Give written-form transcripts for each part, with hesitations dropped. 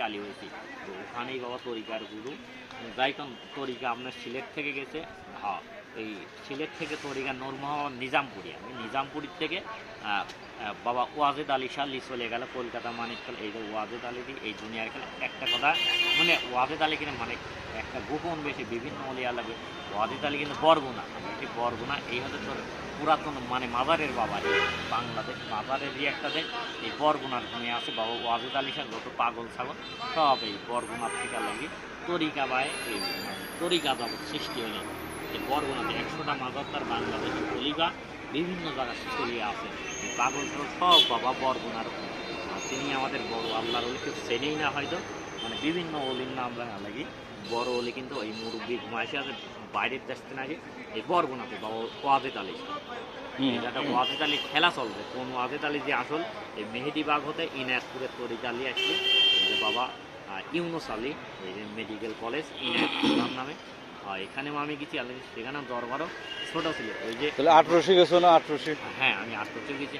আলী হয়েছি। তো ওখানেই বাবা তরিকার গুরু যাইতন তরিকা আপনার সিলেট থেকে গেছে। হ্যাঁ, এই সিলেট থেকে তরিকা নূর মোহাম্মদ নিজামপুরি, আমি নিজামপুরির থেকে বাবা ওয়াজেদ আলী শাল্লি চলে গেল কলকাতা মানিকখাল। এই যে ওয়াজেদ আলী এই দুনিয়ার খেলা একটা কথা, মানে ওয়াজেদ আলী কিনা মানে একটা গোপন বেশি বিভিন্ন অলিয়া লাগে। ওয়াজেদ আলী কিন্তু বরগুনা, এটি বরগুনা, এই হচ্ছে তোর পুরাতন মানে মাজারের বাবা, এই বাংলাদেশ মাজারের যে একটা দেশ, এই বরগুনার ভূমি আছে বাবা ওয়াজেদ আলী শাহ। যত পাগল ছাগল সব এই বরগুনার থেকে লাগে তরিকা বায়, এই তরিকা জগৎ সৃষ্টি হলে এই বরগুনাতে 100টা মাজার তার বাংলাদেশের তরিকা বিভিন্ন জায়গায় ছড়িয়ে আছে। পাগল ছাগল সব বাবা বরগুনার। তিনি আমাদের বড় আল্লাহর অলি, কেউ চেনেই না হয়তো, মানে বিভিন্ন অলির নাম জানা লাগি। বড় অলি কিন্তু এই মুরব্বী ঘুমাইছে আছে বাইরের দেশ থেকে নাকি এই বরগুনাতে বাবা ওয়াজেদ আলী। এটা ওয়াজেদ আলী খেলা চলবে, কোন ওয়াজেদ আলী যে আসল এই মেহেদিবাগ হতে ইনায়তপুরের তরিকা আলী আসলে এই যে বাবা ইউনুস আলী, এই যে মেডিকেল কলেজ ইনায়তপুর নামে, এখানেও আমি গেছি। সেখানে দরবারও ছোট ছিল। ওই যে 1800 গেছো না? 1800? হ্যাঁ, আমি 1800 গেছি।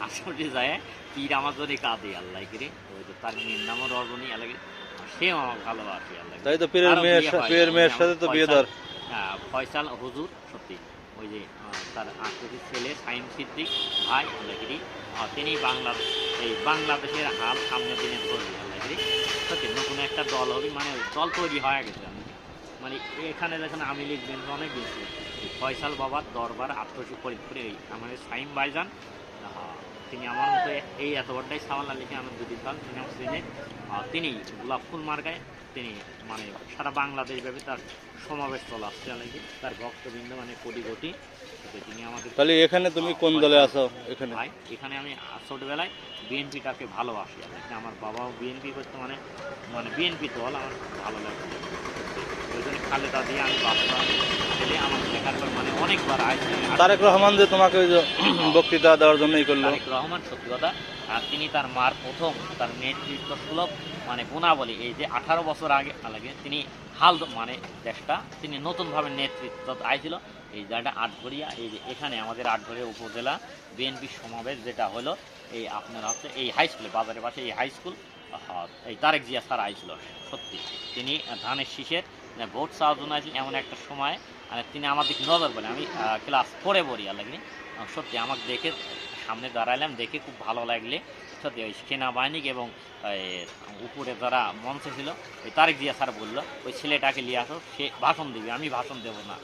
68 যায় পীর আমার জন্য কাঁদে আল্লাহ কিরে। ওই যে তার মেয়ের নামও রজনী আল্লাহ, সেও আমার ভালোবাসে আল্লাহ। তাই তো পীরের মেয়ের সাথে তো বিয়ে দেওয়ার। ফয়সাল হুজুর, সত্যি ওই যে তার আকৃতির ছেলে সাইম সিদ্দিক ভাই আল্লাহগিরি, তিনি বাংলাদেশের হাল সামনের দিনে ধরবে আল্লাহগিরি। সত্যি নতুন একটা দল হবে, মানে দল তৈরি হয়ে গেছে। মানে এখানে দেখেন আমি লিখবেন অনেক বেশি ফয়সাল বাবার দরবার আত্মসুপরিপুরে আমাদের সাইম ভাইজান, তিনি আমার মতো এই এত বড়টাই সাওয়াল লিখে আমার দুটি সাল তিনি আমার শ্রেণী, তিনি গোলাপ ফুল মার্কায় তিনি মানে সারা বাংলাদেশ ব্যাপী তার সমাবেশ চলে আসছে নাকি, তার ভক্তবৃন্দ মানে কোটি কোটি। তিনি আমাদের তাহলে এখানে তুমি কোন দলে আছো? ভাই এখানে আমি ছোটবেলায় বিএনপিটাকে ভালোবাসি। আমার বাবাও বিএনপি করতে, মানে মানে বিএনপি দল আমার ভালো লাগে। ওই জন্য খালেদা দিয়ে আমি বাচ্চা ছেলে আমার দেখার পর মানে অনেকবার আসছে। তারেক রহমান যে তোমাকে ওই যে বক্তৃতা দেওয়ার জন্যই করলো। তারেক রহমান সত্যি কথা, আর তিনি তার মার প্রথম তার নেতৃত্ব সুলভ মানে গুণাবলী, এই যে 18 বছর আগে লাগে তিনি হাল মানে দেশটা তিনি নতুনভাবে নেতৃত্ব আইছিল। এই জায়গাটা আটঘরিয়া, এই যে এখানে আমাদের আটঘরিয়া উপজেলা বিএনপির সমাবেশ যেটা হলো এই আপনার হচ্ছে এই হাই স্কুলে বাজারের পাশে এই হাই স্কুল, এই তারেক জিয়া স্যার আইছিল। সত্যি তিনি ধানের শীষের ভোট চাওয়ার জন্য আইছিলেন এমন একটা সময়, মানে তিনি আমার দিকে নজর বলে আমি ক্লাস 4-এ পড়ি আল্লাহনি। সত্যি আমাকে দেখে সামনে দাঁড়াইলাম, দেখে খুব ভালো লাগলে সত্যি ওই সেনাবাহিনীকে এবং উপরে যারা মঞ্চে ছিল ওই তারেক জিয়া স্যার বললো ওই ছেলেটাকে নিয়ে আসো, সে ভাষণ দিবে, আমি ভাষণ দেবো না।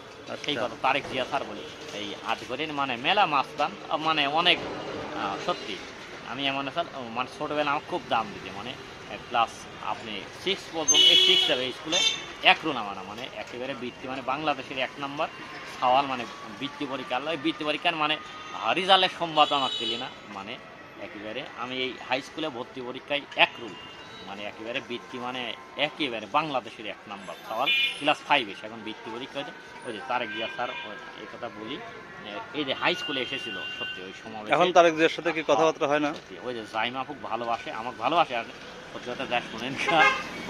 সেই কথা তারেক জিয়া স্যার বলি এই আটঘরের মানে মেলা মাস্তান, মানে অনেক সত্যি আমি এমন স্যার মানে ছোটোবেলা আমার খুব দাম দিতে, মানে ক্লাস আপনি 6 পর্যন্ত 6 যাবে স্কুলে একরুল আমার মানে একেবারে বৃত্তি মানে বাংলাদেশের 1 নম্বর সওয়াল, মানে বৃত্তি পরীক্ষা ওই বৃত্তি পরীক্ষার মানে রেজাল্টের সংবাদ আমার পেলি না, মানে একেবারে আমি এই হাই স্কুলে ভর্তি পরীক্ষায় একরুল মানে একেবারে বৃত্তি মানে একেবারে বাংলাদেশের 1 নম্বর সওয়াল ক্লাস 5 এসে এখন বৃত্তি পরীক্ষা হয়েছে। ওই যে তারেক জিয়া স্যার এই কথা বলি, এই যে হাই স্কুলে এসেছিল সত্যি ওই সময়। এখন তারেক জিয়ার সাথে কি কথাবার্তা হয় না? ওই যে জাইমা খুব ভালোবাসে, আমাকে ভালোবাসে। আর সত্যি কথা যা শুনেন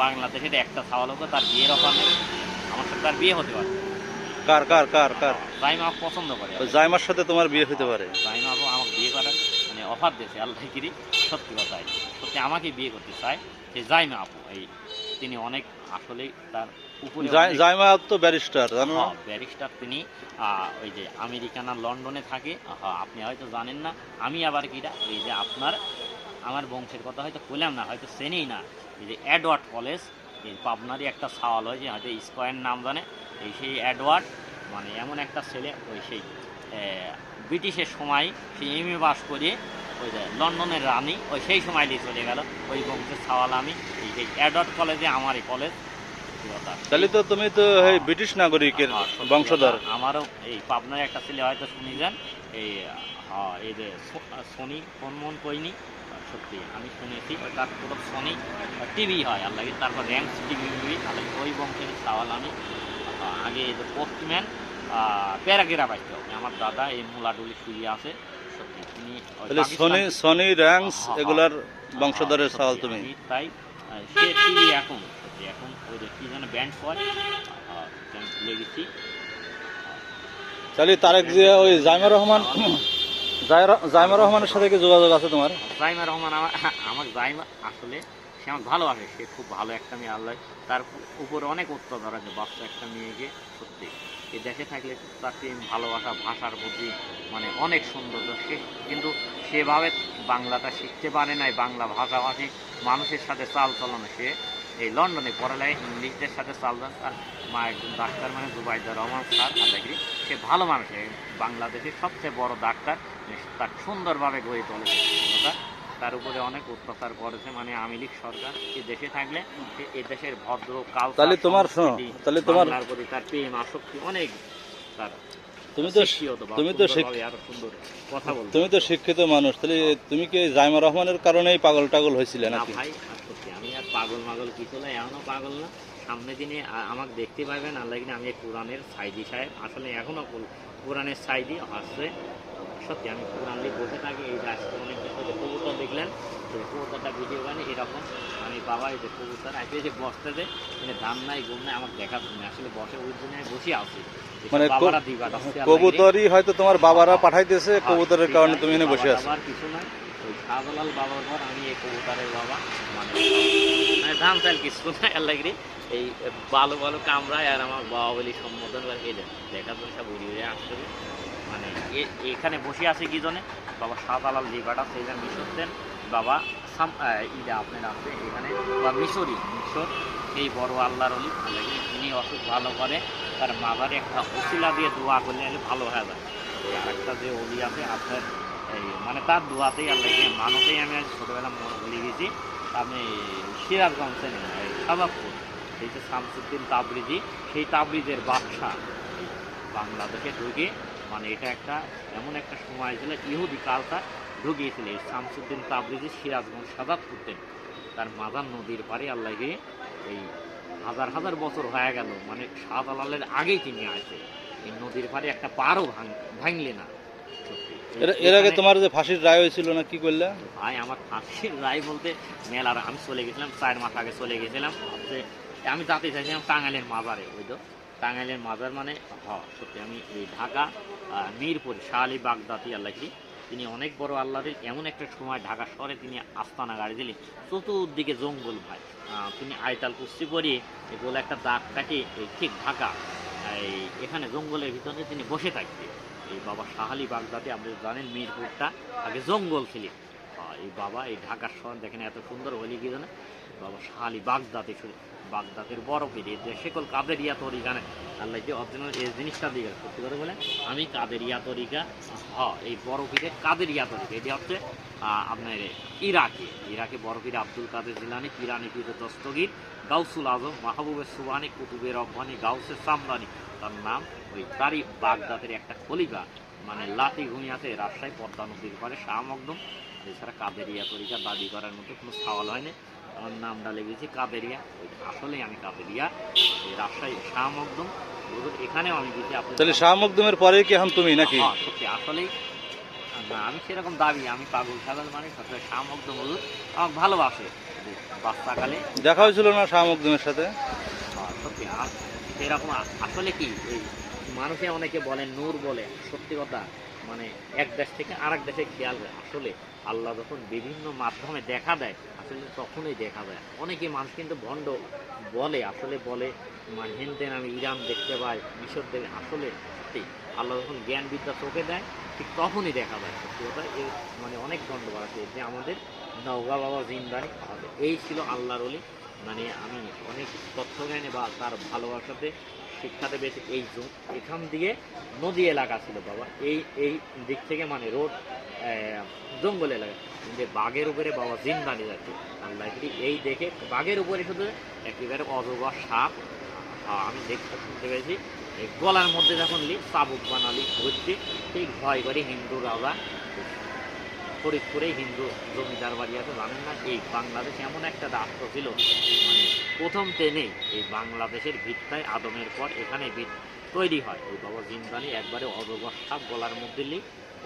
বাংলাদেশের একটা সাওয়াল হোক তার বিয়ের অফার নেই, আমার সাথে তার বিয়ে হতে পারে। কার কার কার কার? জাইমা পছন্দ করে, জাইমার সাথে তোমার বিয়ে হতে পারে? জাইমা আমাকে বিয়ে করার মানে অফার দিয়েছে আল্লাহ কিরি, সত্যি কথাই সত্যি আমাকে বিয়ে করতে চায় সেই জাইমা আপু। এই তিনি অনেক আসলে তার উপরে জাইমা তো ব্যারিস্টার, জানো? ব্যারিস্টার তিনি ওই যে আমেরিকান আর লন্ডনে থাকে, আপনি হয়তো জানেন না। আমি আবার কিরা এই যে আপনার আমার বংশের কথা হয়তো বললাম না, হয়তো চেনেই না। এই যে এডওয়ার্ড কলেজ এই পাবনারই একটা সাওয়াল হয় যে হয়তো স্কোয়ার নাম জানে, এই সেই এডওয়ার্ড মানে এমন একটা ছেলে ওই সেই ব্রিটিশের সময় সেই এমএ পাস করিয়ে ওই যে লন্ডনের রানী ওই সেই সময় নিয়ে চলে গেল, ওই বংশের সাওয়াল আমি। এই সেই এডওয়ার্ড কলেজে আমারই কলেজ। তাহলে তো তুমি তো এই ব্রিটিশ নাগরিকের বংশধর। আমারও এই পাবনার একটা ছেলে হয়তো শুনি যান এই যে সোনি ফোন কইনি, সত্যি আমি শুনেছি তার পুরো সোনি টিভি হয় আল্লাহ, তারপর র্যাঙ্কস টিভি আল্লাহ, ওই বংশের সাওয়াল আমি। আগে এই যে পোস্টম্যান প্যারাগেরা পাইতো আমার দাদা এই মুলাডুলি শুয়ে আছে। সত্যি তিনি সোনি র্যাঙ্কস এগুলার বংশধরের সাওয়াল তুমি। তাই সে টিভি এখন এখন ওই যে কি যেন ব্যান্ড হয় ভুলে গেছি। তাহলে তারেক জিয়া ওই জাইমা রহমানের সাথে কি যোগাযোগ আছে তোমার? জাইমা রহমান আমার জাইমা আসলে সে আমার ভালোবাসে, সে খুব ভালো একটা মেয়ে, আল্লাহ তার উপরে অনেক অত্যাচার আছে, বাচ্চা একটা মেয়েকে। সত্যি এ দেশে থাকলে তার প্রেম ভালোবাসা ভাষার প্রতি মানে অনেক সৌন্দর্য, সে কিন্তু সেভাবে বাংলাটা শিখতে পারে নাই, বাংলা ভাষাভাষী মানুষের সাথে চাল চলনে সে এই লন্ডনে পড়ালেখা ইংলিশদের সাথে চাল চলন। তার মা একজন ডাক্তার মানে জুবাইদুর রহমান স্যার আল্লাহগিরি, সে ভালো মানুষ, বাংলাদেশের সবচেয়ে বড় ডাক্তার, তার সুন্দরভাবে গড়ে তোলেছে। তার উপরে অনেক অত্যাচার করেছে মানে আওয়ামী লীগ সরকার। এ দেশে থাকলে এ দেশের ভদ্র কালচার, তাহলে তোমার শোনো, তাহলে তোমার বাংলার প্রতি তার প্রেম আসক্তি অনেক। তার তুমি তো আরো সুন্দর কথা বলতে। তুমি তো শিক্ষিত মানুষ, তাহলে তুমি কি জাইমা রহমানের কারণেই পাগল টাগল হয়েছিলে না নাকি? ভাই, আর সত্যি আমি আর পাগল মাগল কিছু না, এখনো পাগল না। সামনে দিনে আমাকে দেখতে পাবেন আল্লাহ কিনা আমি কোরআনের সাইদি সাহেব, আসলে এখনো কোরআনের সাইদি আসছে। সত্যি আমি কোরআন নিয়ে বসে থাকি। এই যে আজকে অনেক কিছু যে কবুতর দেখলেন, সেই কবুতরটা ভিডিও বানিয়ে এরকম আমি বাবা এই যে কবুতর আজকে যে বসতেছে মানে ধান নাই ঘুম নাই আমার দেখার জন্য আসলে বসে ওই জন্য আমি বসে আছি। মানে বাবারা দিবা কবুতরই হয়তো তোমার বাবারা পাঠাইতেছে, কবুতরের কারণে তুমি এখানে বসে আছো। আমার কিছু নাই, ওই শাহজালাল বাবার ঘর, আমি এই কবুতরের বাবা। মানে ধান চাল কিছু নাই আল্লাহগিরি, এই ভালো ভালো কামরায় আর আমার বাবা বলি সম্বোধন করে এই দেখার জন্য সব উড়ি উড়ে আসতে হবে। মানে এখানে বসে আছে কি জন্য, বাবা শাহজালাল লিবাটা সেইটা মিশর দেন, বাবা ইটা আপনার আছে এখানে বা মিশর এই বড় আল্লাহর অলি আল্লাহকে তিনি অসুখ ভালো করে, তার মাজারে একটা ওসিলা দিয়ে দোয়া করলে ভালো হয়ে যায়। এই আরেকটা যে অলি আছে আপনার এই মানে তার দোয়াতেই আল্লাহকে মানুষেই আমি আজ ছোটোবেলা বলে গেছি। আপনি সিরাজগঞ্জে সাজাবপুর এই যে শামসুদ্দিন তাবরিজি, সেই তাবরিজের বাদশা বাংলাদেশে ঢুকে মানে এটা একটা এমন একটা সময় ছিল ইহুদি কালচার ঢুকিয়েছিল। এই শামসুদ্দিন তাবরিজি সিরাজগঞ্জ সাজাদপুরতেন, তার মাজার নদীর পাড়ে আল্লাহকে এই হাজার হাজার বছর হয়ে গেল মানে শাহজালালের আগেই তিনি আছে। এই নদীর পাড়ে একটা পাড়ও ভাঙলে না। এর আগে তোমার যে ফাঁসির রায় হয়েছিল না, কি করলে? ভাই আমার ফাঁসির রায় বলতে মেলার আমি চলে গেছিলাম 4 মাস আগে চলে গেছিলাম। আমি যাতে চাইছিলাম টাঙ্গাইলের মাজারে, ওই তো টাঙ্গাইলের মাজার মানে সত্যি আমি এই ঢাকা মিরপুর শাহ আলী বাগদাতি আল্লাহকে তিনি অনেক বড় আল্লাহদের এমন একটা সময় ঢাকা শহরে তিনি আস্তানা গাড়ি দিলেন, চতুর্দিকে জঙ্গল ভাই। তিনি আয়তাল কুস্তি করিয়ে বলে একটা দাগটাকে ঠিক ঢাকা এখানে জঙ্গলের ভিতরে তিনি বসে থাকতেন। এই বাবা শাহ আলী বাগদাদি, আপনি জানেন মিরপুরটা আগে জঙ্গল ছিল। এই বাবা এই ঢাকার শহর দেখেন এত সুন্দর হলি কি জানে, বাবা শাহ আলী বাগদাদি বাগদাদের বড় পীর যে সকল কাদেরিয়া তরিকা নেই আল্লাহ যে অরিজিনাল এই জিনিসটা দিয়ে সত্যি করে বলে আমি কাদেরিয়া তরিকা এই বড় পীরের কাদেরিয়া তরিকা এটি হচ্ছে আপনার ইরাকে বড় পীর আব্দুল কাদের জিলানি, পিরানি পীর দস্তগীর, গাউসুল আজম, মাহবুবের সুবহানি, কুতুবের রব্বানি, গাউসের সামদানি, তার নাম ওই তারই বাগদাদের একটা খলিফা মানে লাতি ঘুমিয়াতে রাজশাহী পদ্মা নদীর পারে শাহ মকদুম। এছাড়া কাদেরিয়া তরিকা দাবি করার মধ্যে কোনো সওয়াল হয়নি। আমার নামটা লেগেছে কাদেরিয়া, আসলেই আমি কাদেরিয়া এই রাজশাহী শাহ মকদুম। এখানেও আমি গেছি। তাহলে শাহ মকদুমের পরে কি এখন তুমি নাকি? সত্যি আসলেই না, আমি সেরকম দাবি আমি পাগল ছাগল মানে সত্যি শাহ মকদুম হুজুর আমাকে ভালোবাসে। বাচ্চাকালে দেখা হয়েছিল না শাহ মকদুমের সাথে? সত্যি সেরকম আসলে কি এই মানুষে অনেকে বলে নূর বলে, সত্যি কথা মানে এক দেশ থেকে আরেক দেশে খেয়াল হয়। আসলে আল্লাহ যখন বিভিন্ন মাধ্যমে দেখা দেয় আসলে তখনই দেখা যায়। অনেকে মানুষ কিন্তু ভণ্ড বলে, আসলে বলে মানে হেনতেন আমি ইরান দেখতে পাই, মিশর দেখে, আসলে সত্যি আল্লাহ যখন জ্ঞান বিদ্যা চোখে দেয় ঠিক তখনই দেখা যায়। সত্যি কথা এই মানে অনেক গণ্ডগোল আছে যে আমাদের নওগাঁ বাবা জিন্দানি এই ছিল আল্লাহর ওলি। মানে আমি অনেক তথ্য জ্ঞানে বা তার ভালোবাসাতে শিক্ষাতে পেয়েছি। এই এখান দিয়ে নদী এলাকা ছিল বাবা, এই দিক থেকে মানে রোড জঙ্গল এলাকা যে বাঘের উপরে বাবা জিন্দানি যাচ্ছে আল্লাহ এই দেখে বাঘের উপরে শুধু একেবারে অজগর সাপ আমি দেখতে শুনতে পেয়েছি। এই গলার মধ্যে যখন চাবুক বানালি ঘুরছে ঠিক ভয় করে হিন্দু রাজা ফরিদপুরে হিন্দু জমিদার বাড়ি আছে জানেন না। এই বাংলাদেশ এমন একটা রাষ্ট্র ছিল মানে প্রথম টেনে এই বাংলাদেশের ভিত্তায় আদমের পর এখানে তৈরি হয়। ওই বাবা জিন্দানি একবারে অজগর সাপ গলার মধ্যে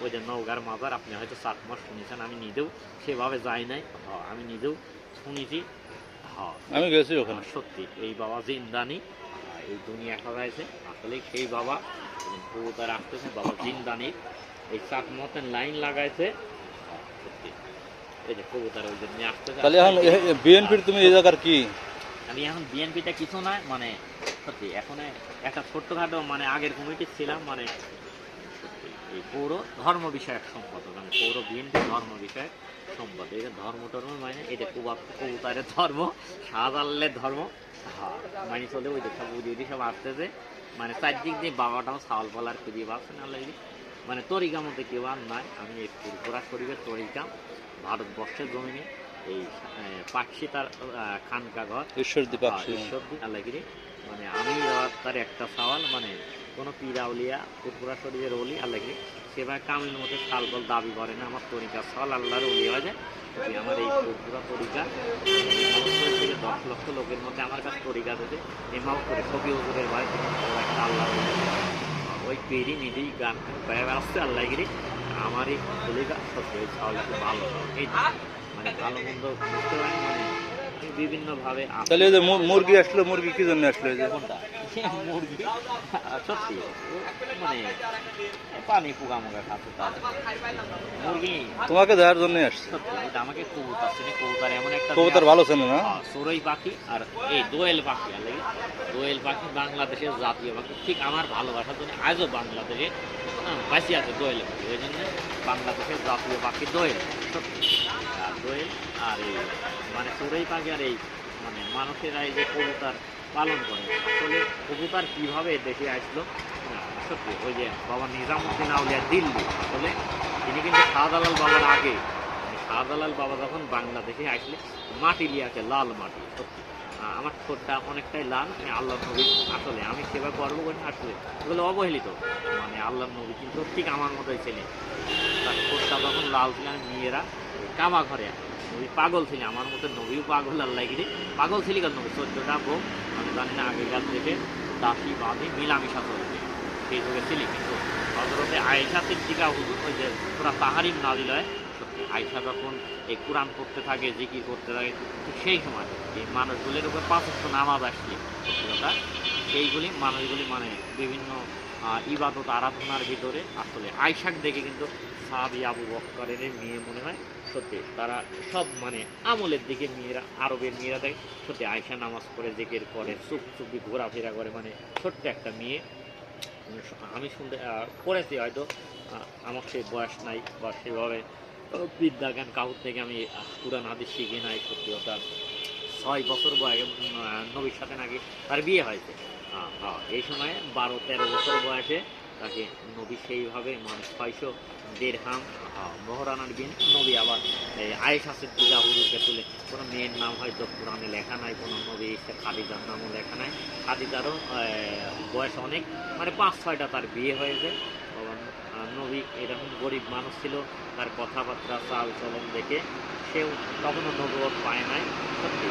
ওই যে নওগাঁর মাজার আপনি হয়তো 7 মাস শুনেছেন, আমি নিজেও সেভাবে যাই নাই, আমি নিজেও শুনেছি। আমি গেছি ওখানে। সত্যি এই বাবা জিন্দানি এই দুনিয়া খাওয়াইছে আসলে সেই বাবা তার আসতেছে বাবা জিন্দানি এই 7 মতের লাইন লাগাইছে। সত্যি এই যে কবুতর ওই যে নিয়ে আসতেছে। তাহলে এখন বিএনপির তুমি এই জায়গার কি? আমি এখন বিএনপিটা কিছু নয়, মানে সত্যি এখন একটা ছোট্টখাটো মানে আগের কমিটি ছিলাম, মানে সত্যি এই পৌর ধর্ম বিষয়ক সম্পাদক, আমি পৌর বিএনপি ধর্ম বিষয়ক সম্পাদক। এটা ধর্ম টর্ম মানে এটা কবুতরের ধর্ম, শাহজালালের ধর্ম, হ্যাঁ মানে চলে ওই সব উদি সব আসতেছে, মানে চারদিক দিয়ে বাবাটাও ছাওয়াল পালার খুঁজিয়ে পাচ্ছে না লাগে, মানে তরিকা মধ্যে কেউ আর নাই। আমি এই পুরপুরা শরীফের তরিকা ভারতবর্ষের জমিনে এই পাকশি তার খানকা ঘর ঈশ্বরদী পাকশি, ঈশ্বরদী আল্লাহগিরি, মানে আমি তার একটা সওয়াল, মানে কোনো পীরাউলিয়া পুরপুরা শরীফের অলি আল্লাহগিরি সেভাবে কামিল মধ্যে সালবল দাবি করে না, আমার তরিকা সওয়াল আল্লাহর অলি হয়ে যায়। আমার এই পুরপুরা তরিকা 90 থেকে 10 লক্ষ লোকের মধ্যে আমার কাছে তরিকা দিতে এমাও করে সবই হুজুরের বাড়ি থেকে একটা আল্লাহ ওই পেরি নিজেই গান গায়ে আসছে আল্লাহগিরি। আমার এই তরিকা সত্যি ওই চাউল খুব ভালো, এই মানে ভালো মন্দ বুঝতে পারি, মানে বিভিন্নভাবে তাহলে এই যে মুরগি আসলো, মুরগি কি জন্য আসলো? এই যে কোনটা মুরগি সত্যি মানে পানি পোকা মোকা খাচ্ছে তার মুরগি তোমাকে দেওয়ার জন্য আসছে। সত্যি এটা আমাকে কবুতর চেনে, কবুতর এমন একটা কবুতর ভালো চেনে না? চড়ুই পাখি আর এই দোয়েল পাখি, আর লাগে দোয়েল পাখি বাংলাদেশের জাতীয় পাখি, ঠিক আমার ভালোবাসার জন্য আজও বাংলাদেশে বাঁচি আছে দোয়েল পাখি, ওই জন্য বাংলাদেশের জাতীয় পাখি দোয়েল, সত্যি। আর দোয়েল আর এই মানে চড়ুই পাখি আর এই মানে মানুষেরা এই যে কবুতর পালন করে, আসলে কবুতর কীভাবে দেশে আসলো সত্যি ওই যে বাবা নিজামুদ্দিন আউলিয়া দিল্লি, আসলে তিনি কিন্তু শাহজালাল বাবার আগে, শাহজালাল বাবা যখন বাংলাদেশে আসলে মাটি লিয়াছে, লাল মাটি, সত্যি আমার ঠোঁটটা অনেকটাই লাল, আমি আল্লাহ নবী আসলে আমি সেবা গর্ব করি না, আসলে এগুলো অবহেলিত, মানে আল্লাহ নবী কিন্তু ঠিক আমার মতোই ছেলে, তার ঠোঁটটা যখন লাল ছিল, আমি মেয়েরা কামা ঘরে নবী পাগল ছিল, আমার মতো নবীও পাগল আল্লাহ গিরি পাগল ছিল, কারণ নবী 14টা বউ আমি জানি না আগেকার থেকে দাসী বাঁধি মিলামিশা চলছে সেই যুগে ছিল, কিন্তু হজরতে আয়েশা সিদ্দিকা হুজুর ওই যে পুরা তাহারিম নাজিল হয়, সত্যি আয়েশা যখন এই কোরআন পড়তে থাকে, জিকির করতে থাকে, সেই সময় এই মানুষগুলির উপর 5 ওয়াক্ত নামাজ আসছে, সত্যি কথা সেইগুলি মানুষগুলি মানে বিভিন্ন ইবাদত আরাধনার ভিতরে আসলে আয়েশাক দেখে কিন্তু সাহাবী আবু বকরের মেয়ে মনে হয়, সত্যি তারা সব মানে আমলের দিকে মেয়েরা, আরবের মেয়েরা দেখে সত্যি আয়েশা নামাজ পড়ে জিকির করে, চুপ চুপি ঘোরাফেরা করে, মানে ছোট্ট একটা মেয়ে, আমি শুনতে পড়েছি হয়তো, আমার সেই বয়স নাই বা সেভাবে বিদ্যা জ্ঞান কাহুর থেকে আমি কুরআন হাদিস শিখি নাই, সত্যি কথা 6 বছর বয়সে নবীর সাথে নাকি তার বিয়ে হয়েছে, এই সময়ে 12-13 বছর বয়সে তাকে নবী সেইভাবে মানে 600 দিরহাম মহরানার বিন নবী আবার আয়েশা সিদ্দিকা হুজুরকে তুলে, কোনো মেয়ের নাম হয়তো কোরআনে লেখা নাই, কোনো নবী খাদিজার নামও লেখা নাই, খাদিজারও বয়স অনেক, মানে 5-6টা তার বিয়ে হয়েছে। নবী এরকম গরিব মানুষ ছিল, তার কথাবার্তা চাল চলন দেখে সেও তখনও নবুয়ত পায় নাই, সত্যি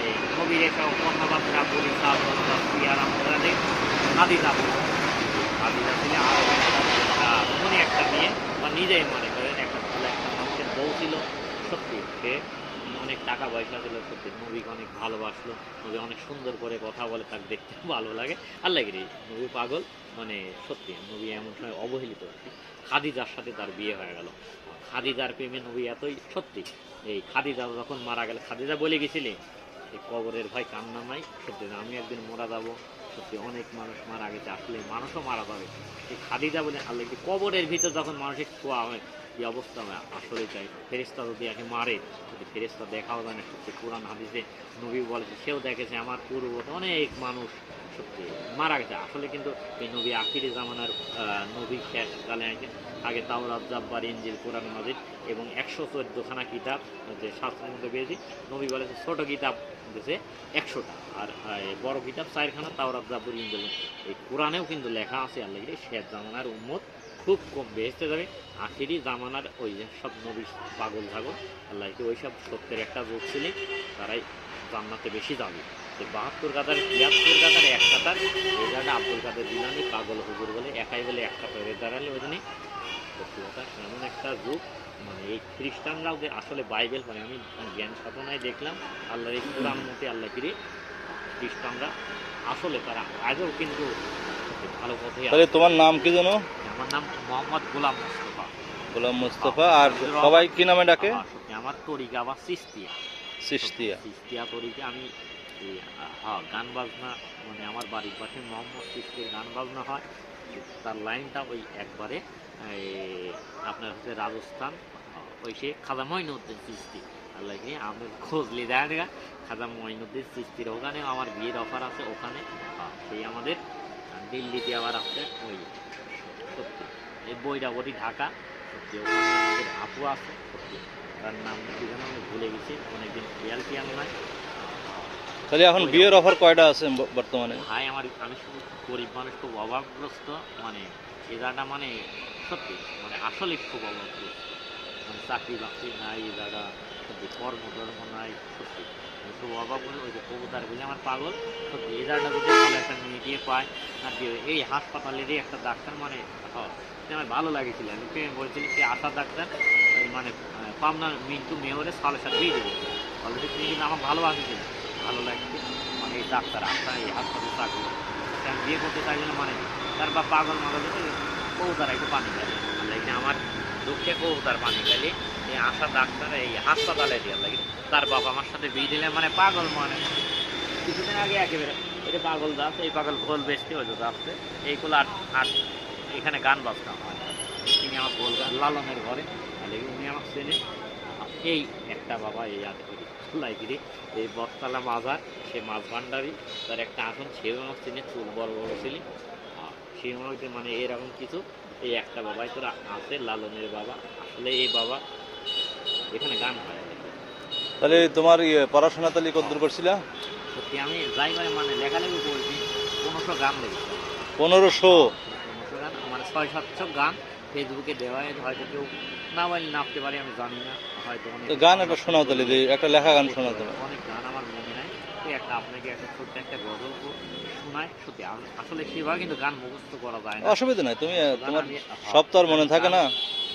এই নবীর এসব কথাবার্তা বলি চাল চলন পিয়ারা মোরাদে খাদিজা খাদিজা ছিল আর উনি একটা মেয়ে বা নিজেই মনে করেন একটা ভালো একটা মানুষের বউ ছিল, সত্যি সে অনেক টাকা পয়সা ছিল, সত্যি নবীকে অনেক ভালোবাসলো, নবী অনেক সুন্দর করে কথা বলে, তাকে দেখতে ভালো লাগে আল্লাহ গিরি, নবী পাগল, মানে সত্যি নবী এমন সময় অবহেলিত, খাদিজার সাথে তার বিয়ে হয়ে গেল, খাদিজার প্রেমে নবী এতই, সত্যি এই খাদিজা যখন মারা গেল, খাদিজা বলে গেছিলেন এই কবরের ভয় কান্না নাই, সত্যি আমি একদিন মারা যাবো, সত্যি অনেক মানুষ মারা গেছে, আসলে মানুষও মারা যাবে, এই খাদিজা বলে আল্লাহ কবরের ভিতর যখন মানুষের শোয়া হয় এই অবস্থা হয়, আসলে চাই ফেরেশতা যদি একে মারে, যদি ফেরেশতা দেখাও যায় না, সত্যি কোরআন হাদিসে নবী বলেছে, সেও দেখেছে আমার পূর্ববর্তী অনেক মানুষ সত্যি মারা গেছে, আসলে কিন্তু এই নবী আখিরি জামানার নবী শেষকালে আগে তাওরাত জাব্বার ইনজিল কোরআন মাজিদ এবং 114খানা কিতাব যে শাস্ত্রের মধ্যে পেয়েছি, নবী বলেছে ছোট কিতাব দিয়েছে 100টা, আর বড় কিতাব 4খানা তাওরাত জাব্বুর ইনজিল, এই কোরআনেও কিন্তু লেখা আছে আল্লাহ শেষ জামানার উম্মত খুব কম বেহেশতে যাবে, আখিরি জামানার ওই যে সব নবী পাগল ছাগল আল্লাহকে ওই সব সত্যের একটা যুগ ছিল, তারাই জান্নাতে বেশি যাবে, 72 কাতার 73 কাতার 1 কাতার এই জায়গাটা আব্দুল কাদের জিলানী পাগল হুজুর বলে একাই বলে একটা পেরে দাঁড়ালে ওই জন্যই সত্যি কথা এমন একটা যুগ, মানে এই খ্রিস্টানরাও যে আসলে বাইবেল পড়ে, আমি জ্ঞান সাধনায় দেখলাম আল্লাহর এই কোরআন মতে আল্লাহ কিরে খ্রিস্টানরা আসলে তারা আজও কিন্তু ভালো পথে। তাহলে তোমার নাম কি জানো? আমার নাম মোহাম্মদ গোলাম মুস্তফা। গোলাম মুস্তফা। আর সবাই কি নামে ডাকে? আমার তরিকা বা সিস্তিয়া সিস্তিয়া। সিস্তিয়া তরিকা। আমি এই হ্যাঁ গান বাজনা মানে আমার বাড়ির পাশে মোহাম্মদ সিস্তির গান বাজনা হয়, তার লাইনটা ওই একবারে এই আপনার হচ্ছে রাজস্থান, ওই সে খাজা মঈনুদ্দিন চিশতি আল্লাহ কি আমাদের খোঁজলি দেয় না, খাজা মঈনুদ্দিন চিশতির ওখানে আমার বিয়ের অফার আছে ওখানে। সেই আমাদের দিল্লিতে আবার আছে ওই সত্যি এই বৈরাবতী ঢাকা, সত্যি ওখানে আমাদের আপু আছে, সত্যি তার নাম কি যেন আমি ভুলে গেছি, অনেকদিন খেয়াল টিয়াল নাই। তাহলে এখন বিয়ের অফার কয়টা আছে বর্তমানে? ভাই আমি শুধু গরিব মানুষ, খুব অভাবগ্রস্ত, মানে এ জায়গাটা মানে সত্যি মানে আসলে খুব অভাবগ্রস্ত, মানে চাকরি বাকরি নাই এ জায়গা, সত্যি কর্মধর্ম নাই, সত্যি আমি খুব অভাবগ্রস্ত। ওই যে কবুতার বলে আমার পাগল, সত্যি এই জায়গাটা যদি ভালো একটা মেয়ে দিয়ে পায় আর দিয়ে এই হাসপাতালেরই একটা ডাক্তার মানে আমার ভালো লাগেছিল, আমি প্রেমে বলছিলাম সে আশা ডাক্তার ওই মানে পাবনার মিন্টু মেয়রের সালের সাথে বিয়ে দেবে অলরেডি, তিনি কিন্তু আমার ভালোবাসেছিল, ভালো লাগছে মানে এই ডাক্তার আপনার এই হাসপাতালে চাকরি আমি বিয়ে করতে চাইছিলাম, মানে তার বা পাগল মাগল কবুতার একটু পানি খাইলে লাগে আমার দুঃখে কবুতার পানি খাইলে এই আশা ডাক্তার এই হাসপাতালে দিয়ে লাগে তার বাবা আমার সাথে বিয়ে দিলে মানে পাগল মানে কিছুদিন আগে একেবারে এটা পাগল যাচ্ছে, এই পাগল ভোল বেশি হয়ে যাচ্ছে এইগুলো আর এখানে গান বাজতাম হয়, তিনি আমার ভোল গান লালনের ঘরে উনি আমার চেনে। এই একটা বাবা এই লাইগিরি এই বটতলা মাজার সে মাছ ভান্ডারি, তার একটা আসন সেও আমার চেনে, চুল বড় বড় ছিলি সে আমাকে মানে এরকম কিছু এই একটা বাবাই তোরা আছে লালনের বাবা, আসলে এই বাবা এখানে গান হয়। তাহলে তোমার পড়াশোনা তাহলে কতদূর করছিলা? সত্যি আমি যাইবারে মানে লেখালেখি করেছি 1500 গান লেগেছে। 1500 গান মানে 600-700 গান ফেসবুকে দেওয়া, হয়তো কেউ না বলে নামতে পারে আমি জানি না, হয়তো অনেক গান একটা শোনাও তাহলে, একটা লেখা গান শোনাও তোমার। অনেক গান আমার মনে নাই, একটা আপনাকে একটা ছোট্ট একটা গজল শোনায়, সত্যি আসলে সেভাবে কিন্তু গান মুখস্থ করা যায় না, অসুবিধা নাই, তুমি তোমার সব তো আর মনে থাকে না,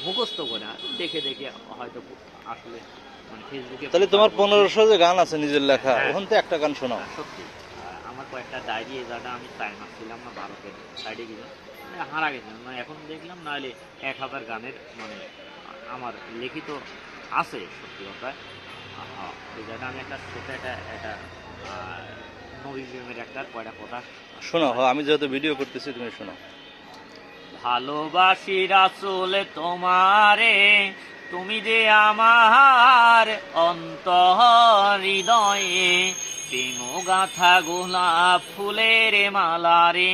মুখস্থ করে দেখে দেখে হয়তো আসলে মানে ফেসবুকে। তাহলে তোমার 1500 যে গান আছে নিজের লেখা, ওখান থেকে একটা গান শোনাও। সত্যি আমার কয়েকটা ডায়েরি এই জায়গা আমি চায়না ছিলাম না, ভারতের সাইডে গেলাম হারা গেছিলাম না, এখন দেখলাম নাহলে 1000 গানের মানে আমার লিখিত আছে সত্যি কথা। এই জায়গা আমি একটা ছোট একটা নবী প্রেমের একটা কয়টা কথা শোনাও, আমি যেহেতু ভিডিও করতেছি তুমি শোনাও। ভালোবাসি রাসূল তোমারে, তুমি যে আমার অন্তর হৃদয়ে, প্রেম গাথা গোলাপ ফুলের মালা রে,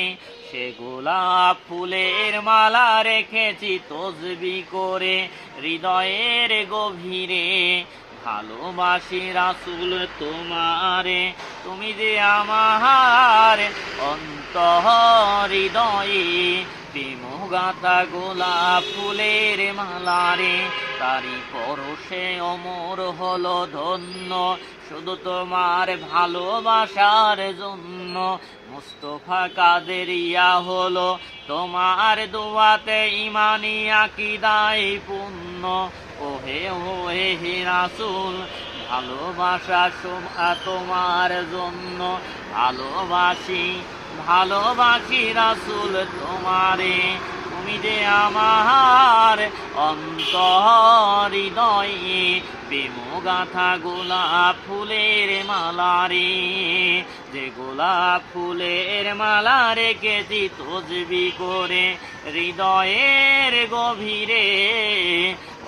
সে গোলাপ ফুলের মালা রেখেছি তসবিহ করে হৃদয়ের গভীরে। ভালোবাসি রাসূল তোমারে, তুমি যে আমার অন্তর হৃদয়ে, প্রেম গাথা গোলাপ ফুলের মালা রে, তারি পরশে অমর হলো ধন্য, শুধু তোমার ভালোবাসার জন্য। মুস্তাফা কাদেরিয়া হলো তোমার দোয়াতে ইমানি আকীদায় পূর্ণ। ওহে ওহে হে রাসূল ভালোবাসা তোমার জন্য, ভালোবাসি রাসূল তোমারে, তুমি যে আমার অন্তর হৃদয়ে, প্রেম গাথা গোলাপ ফুলের মালা রে, যে গোলাপ ফুলের মালা রেখেছি তসবিহ করে হৃদয়ের গভীরে।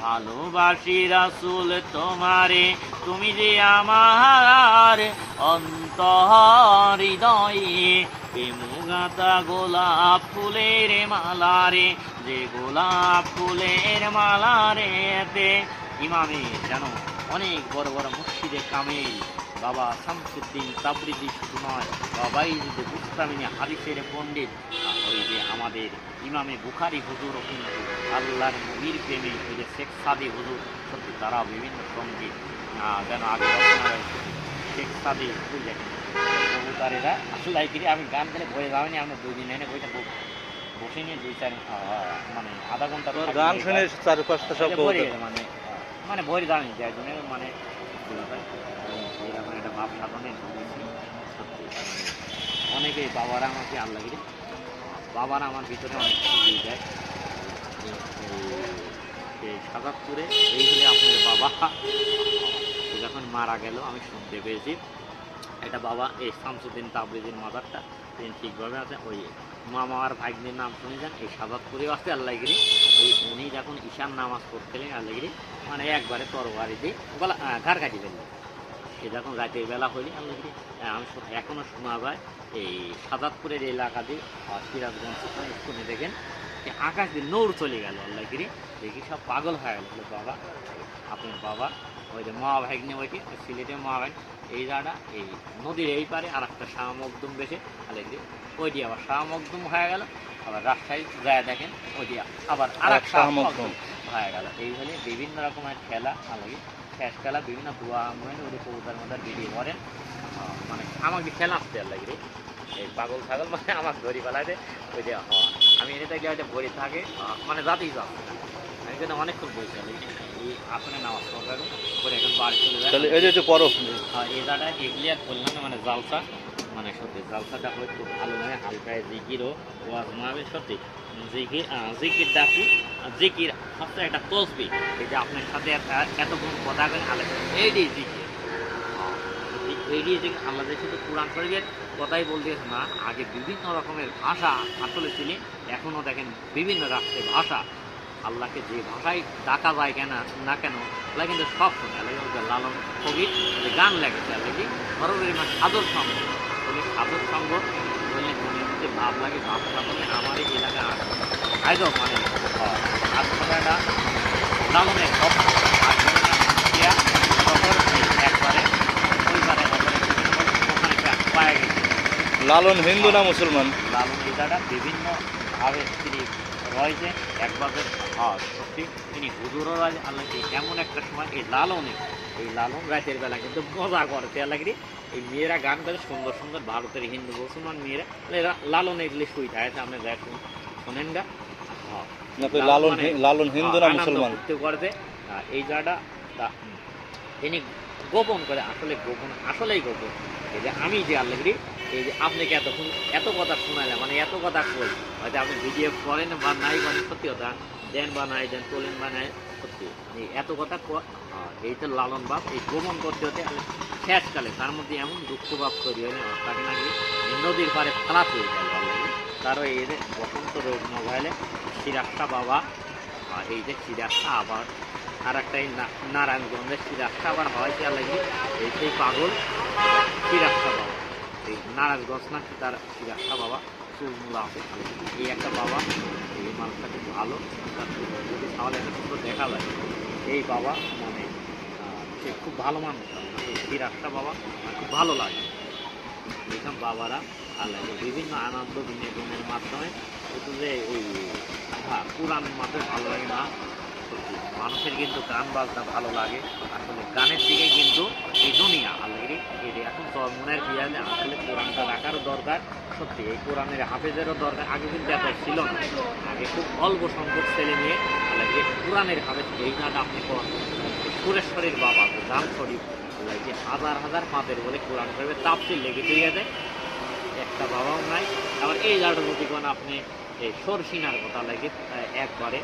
ভালোবাসি রাসূল তোমারে, তুমি যে আমার অন্তর হৃদয়ে, প্রেম গাথা গোলাপ ফুলের মালা রে, যে গোলাপ ফুলের মালা রেতে। ইমামে জানো অনেক বড় বড় মুর্শিদে কামেল বাবা শামসুদ্দিন তাবরিজি শুধু নয়, বাবা বাইজিদ বুস্তামিনী হাদিসের পণ্ডিত, ওই যে আমাদের ইমামে বুখারী হুজুরও কিন্তু আল্লাহর নবীর প্রেমে, ওই যে শেখ সাদি হুজুর, সত্যি তারা বিভিন্ন সঙ্গীত যেন আগে রচনা রয়েছে শেখ সাদি কবুতারেরা আসলে কিরে আমি গান গেলে বয়ে যাবেনি, আমরা 2 দিন এনে বইটা বসে নিয়ে 2-4 মানে আধা ঘন্টা গান শুনে 4-5টা সব মানে মানে বই জানি যার জন্য মানে এরকম একটা ভাব সাধনে অনেকে বাবারা আমাকে আল্লাহ গিরে, বাবারা আমার ভিতরে অনেক কিছু দিয়ে দেয়। সেই সাজাদপুরে এই হলে আপনার বাবা যখন মারা গেল আমি শুনতে পেয়েছি এটা বাবা এই শামসুদ্দিন তাবরিজির মাজারটা তিনি ঠিকভাবে আছে ওই মামা আর ভাগ্নের নাম শুনেছেন এই সাজাদপুরেও আছে আল্লাহগিরি ওই উনি যখন ঈশান নামাজ পড়ছিলেন আল্লাহগিরি মানে একবারে তরবারি দিয়ে গলা ঘাড় কাটি ফেললেন সে যখন রাতের বেলা হইলি আল্লাহগিরি আমি এখনও শোনা যায় এই সাজাদপুরের এলাকা দিয়ে সিরাজগঞ্জ শুনে দেখেন যে আকাশ দিয়ে নৌর চলে গেল আল্লাহগিরি দেখি সব পাগল হয়ে গেল বাবা আপনার বাবা ওই যে মা ভাগ্নে ওইটি সিলেটে মা ভাগ এই জায়গাটা এই নদীর এই পারে আর একটা শাহ মকদুম বেশি আল্লাহগিরি ওইটি আবার শাহ মকদুম হয়ে গেল আবার রাজশাহী যায় দেখেন ওইটি আবার আর এক শাহ মকদুম হয়ে গেল এইভাবে বিভিন্ন রকমের খেলা আল্লাহগিরি শেষ খেলা বিভিন্ন দোয়া মহিন ওই কবুতার মধ্যে বেরিয়ে পড়েন মানে আমাকে খেলা আসতে আল্লাহগিরি এই পাগল ছাগল মানে আমার ধরি ফেলাইতে ওই যে আমি এনে থাকলে হয়তো ভরি থাকে মানে যাতেই যাচ্ছে না আমি কিন্তু অনেকক্ষণ বলছি এই আসনে নামাজ পড়ার করে এখন বাড়ি চলে যায় তাহলে এই যে পড়ো এই জায়গাটা এগুলি আর করলাম না মানে জালসা মানে সত্যি জালসাটা হলে খুব ভালো লাগে হালকায় জিকিরও ওয়াজ মাবে সত্যি জিকির ডাকি জিকির হচ্ছে একটা তসবি এই যে আপনার সাথে এতক্ষণ কথা বলে আলাদা এইটাই জিকির এইটাই জিকির আল্লাহ শুধু কোরআন শরীফের কথাই বলতেছে না আগে বিভিন্ন রকমের ভাষা আসলে ছিল এখনও দেখেন বিভিন্ন রাষ্ট্রের ভাষা আল্লাহকে যে ভাষায় ডাকা যায় কেন না কেন আল্লাহ কিন্তু সব শুনে আল্লাহ লালন কবির যে গান লেগেছে আল্লাহ কি ধরনের মানে সাধুর সঙ্গ বলে সাধুর সঙ্গ বললে মনের মধ্যে ভাব লাগে ভাবটা বলে আমার এই এলাকায় আজ মানে আত্মটা লালনের সব একবারে ওইবারে ওখানে পায়ে গেছে লালন হিন্দু না মুসলমান লালন এটাটা বিভিন্নভাবে তিনি রয়েছে একভাবে সত্যি তিনি হুজুরও রাজ আল্লাহ এমন একটা সময় এই লালন রাতের বেলা কিন্তু মজা করতে আল্লাহগিরি এই মেয়েরা গান করে সুন্দর সুন্দর ভারতের হিন্দু মুসলমান মেয়েরা লালন এগুলি শুই থাকে আপনি দেখুন শোনেন গা লালন হিন্দু না মুসলমান করতে এই জায়গাটা তিনি গোপন করে আসলেই গোপন এই যে আমি যে আল্লাহগিরি এই যে আপনাকে এত কথা শোনালাম মানে এত কথা কই হয়তো আপনি ভিডিও করেন বা নাই করেন সত্যি কথা দেন বা নাই দেন তোলেন বা নাই সত্যি এই এত কথা এই তো লালন বাপ এই গোপন করতে হতে শেষকালে তার মধ্যে এমন দুঃখ ভাব তৈরি হয় না তাকে নাকি নদীর পাড়ে খালাপ হয়ে গেল আল্লাহগিরি তারও এই যে বসন্ত রোগ মোবাইলে সিরাজটা বাবা এই যে সিরাজটা আবার আর একটা এই নারায়ণগঞ্জের সিরাজটা আবার হয়েছে আল্লাহগিরি এই সেই পাগল সিরাজটা বাবা এই নারায়ণগঞ্জ নাকি তার সিরাজটা বাবা চুলমুলা আছে এই একটা বাবা এই মানুষটা খুব ভালো যদি তাহলে একটা সুন্দর দেখা যায় এই বাবা মানে সে খুব ভালো মানুষ এই সিরাজটা বাবা খুব ভালো লাগে এইসব বাবারা আল্লাহ বিভিন্ন আনন্দ বিনোদনের মাধ্যমে একটু যে এই পুরাণ মাত্র ভালো লাগে না মানুষের কিন্তু গান বাজনা ভালো লাগে আসলে গানের দিকে কিন্তু এই দুনিয়া আল্লাহগিরি এই এখন মনের বিয়ালে আসলে কোরআনটা রাখারও দরকার সত্যি এই কোরআনের হাফেজেরও দরকার আগে কিন্তু এত ছিল না আগে খুব অল্প সংখ্যক ছেলে নিয়ে আল্লাহগিরি কোরআনের হাফেজ এই গানটা আপনি সুরেশ্বরীর বাবা রাম শরীফ আল্লাহগিরি হাজার হাজার পাঁচের বলে কোরআন শরীফের তাফসীর লেগে দিয়ে যায় একটা বাবাও নাই আবার এই জায়গাটা যদি কোন আপনি এই সরসিনার কথা লাগে একবারে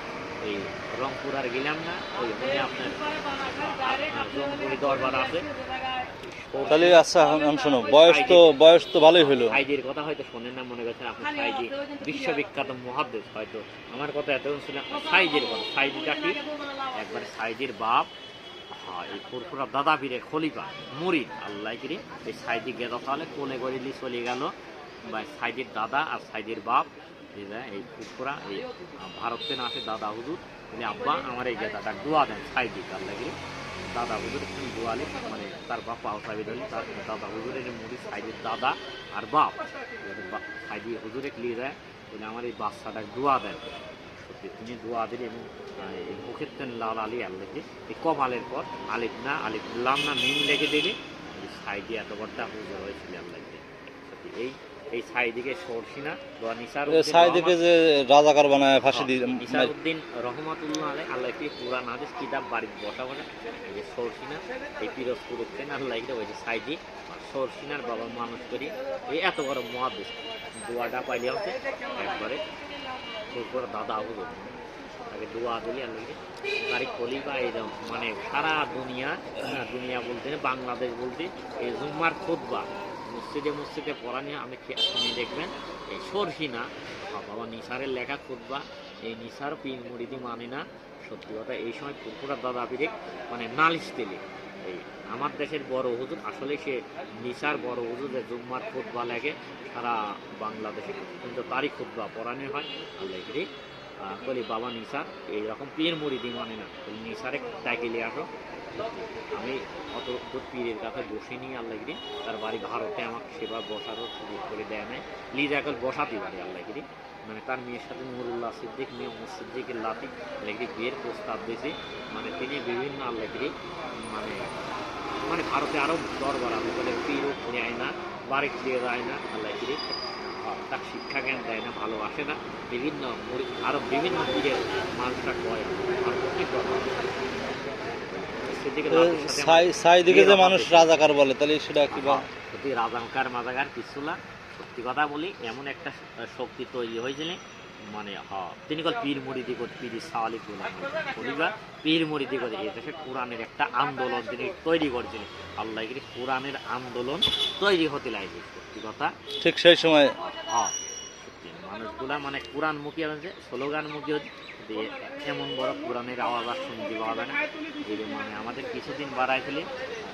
এই রংপুর আর গেলাম না ওই আপনার রংপুরি দরবার আছে তাহলে আচ্ছা এখন শোনো বয়স তো ভালোই হলো সাইজির কথা হয়তো শোনেন না মনে করছেন আপনি সাইজি বিশ্ববিখ্যাত মুহাদ্দিস হয়তো আমার কথা এত ছিল সাইজির কথা সাইজিটা কি একবার সাইজির বাপ এই ফুরফুরা দাদা পীরের খলিফা মুরিদ আল্লাহগিরি এই সাইজি গেদা তাহলে কোলে গড়িলি চলে গেল বা সাইজির দাদা আর সাইজির বাপ এই ফুরফুরা এই ভারতে না আসে দাদা হুজুর বলে আব্বা আমার এই গেদাটা দোয়া দেন সাইজি আল্লাহগিরি দাদা হুজুর দোয়ালে মানে তার বাপ আওসাবিদ আলী তার দাদা হুজুরের মুরিদ সাইজির দাদা আর বাপ সাইজি হুজুরে নিয়ে যায় বলে আমার এই বাচ্চাটা দোয়া দেন সত্যি তিনি দোয়া দিলে এবং এই মুখের লাল আলী আল্লাহকে এই কমালের পর আলিফুল্লাম না মিম লেগে দিলে সাইদি এত বড়টা হুজুর হয়েছিল আল্লাহকে সত্যি এই সাইদিকে সরসিনা বা সাইদিকে যে রাজাকার বানায় ফাঁসি দিয়ে নিসারউদ্দিন রহমাতুল্লাহ আলাইহি আল্লাহকে কুরআন হাদিস কিতাব বাড়িতে বসা এই যে সরসিনা এই পিরোজপুর উঠতেন আল্লাহকে ওই যে সাইদি সরসিনার বাবা মানুষ করি এই এত বড় মহাদেশ দোয়াটা পাইলে হচ্ছে একবারে দাদা হুজুর তাকে দোয়া দিলি আল্লাহ তারিখ খলিফা এই মানে সারা দুনিয়া, দুনিয়া বলতে বাংলাদেশ বলতে এই জুম্মার খুতবা মসজিদে মসজিদে পড়া নিয়ে আপনি দেখবেন এই সরসিনা বাবা নিসারের লেখা খুতবা, এই নিসার পীর মুরিদি মানে না। সত্যি কথা এই সময় পুরপুরা দাদা পীরে মানে নালিশ দিলে এই আমার দেশের বড় হুজুর আসলে সে নিসার বড় হুজুর যে জুম্মার খুতবা লাগে সারা বাংলাদেশে কিন্তু তারই খুতবা পড়ানো হয় আল্লাহ করি বলি বাবা নিসার এইরকম পীর মুরিদি মানে না, নিসারে ডাকিলে আসো। আমি অত পীরের কাছে বসিনি আল্লাহগিরি, তার বাড়ি ভারতে আমাকে সেবা বসারও সুযোগ করে দেয় নাই, লিজ এখন বসাতে পারি আল্লাহগিরি। মানে তার মেয়ের সাথে নুরুল্লাহ সিদ্দিক মেয়ে সিদ্দিকের লাতি আল্লাহগিরি বিয়ের প্রস্তাব দিয়েছে। মানে তিনি বিভিন্ন আল্লাহগিরি মানে মানে ভারতে আরও দরবার আছে বলে পীরও নেয় না, বাড়ি দিয়ে যায় না আল্লাহগিরি, তার শিক্ষা জ্ঞান দেয় না, ভালোবাসে না। বিভিন্ন আরও বিভিন্ন পীরের মানুষটা কয় সাইদিকে যে মানুষ রাজাকার বলে তাহলে সেটা কি বা সত্যি রাজাকার মাজাকার কিছু না। সত্যি কথা বলি এমন একটা শক্তি তৈরি হয়েছিল মানে তিনি কল পীর মুরিদি করে পীর সাওয়ালি পরিবার পীর মুরিদি করে এই দেশে কোরআনের একটা আন্দোলন তিনি তৈরি করেছিলেন আল্লাহ কি কোরআনের আন্দোলন তৈরি হতে লাগবে। সত্যি কথা ঠিক সেই সময় সত্যি মানুষগুলা মানে কোরআন মুখী হচ্ছে স্লোগান মুখী হচ্ছে এমন বড় কোরআনের আওয়াজ আর শুনতে পাওয়া যায় না। মানে আমাদের কিছুদিন বাড়াইছিলে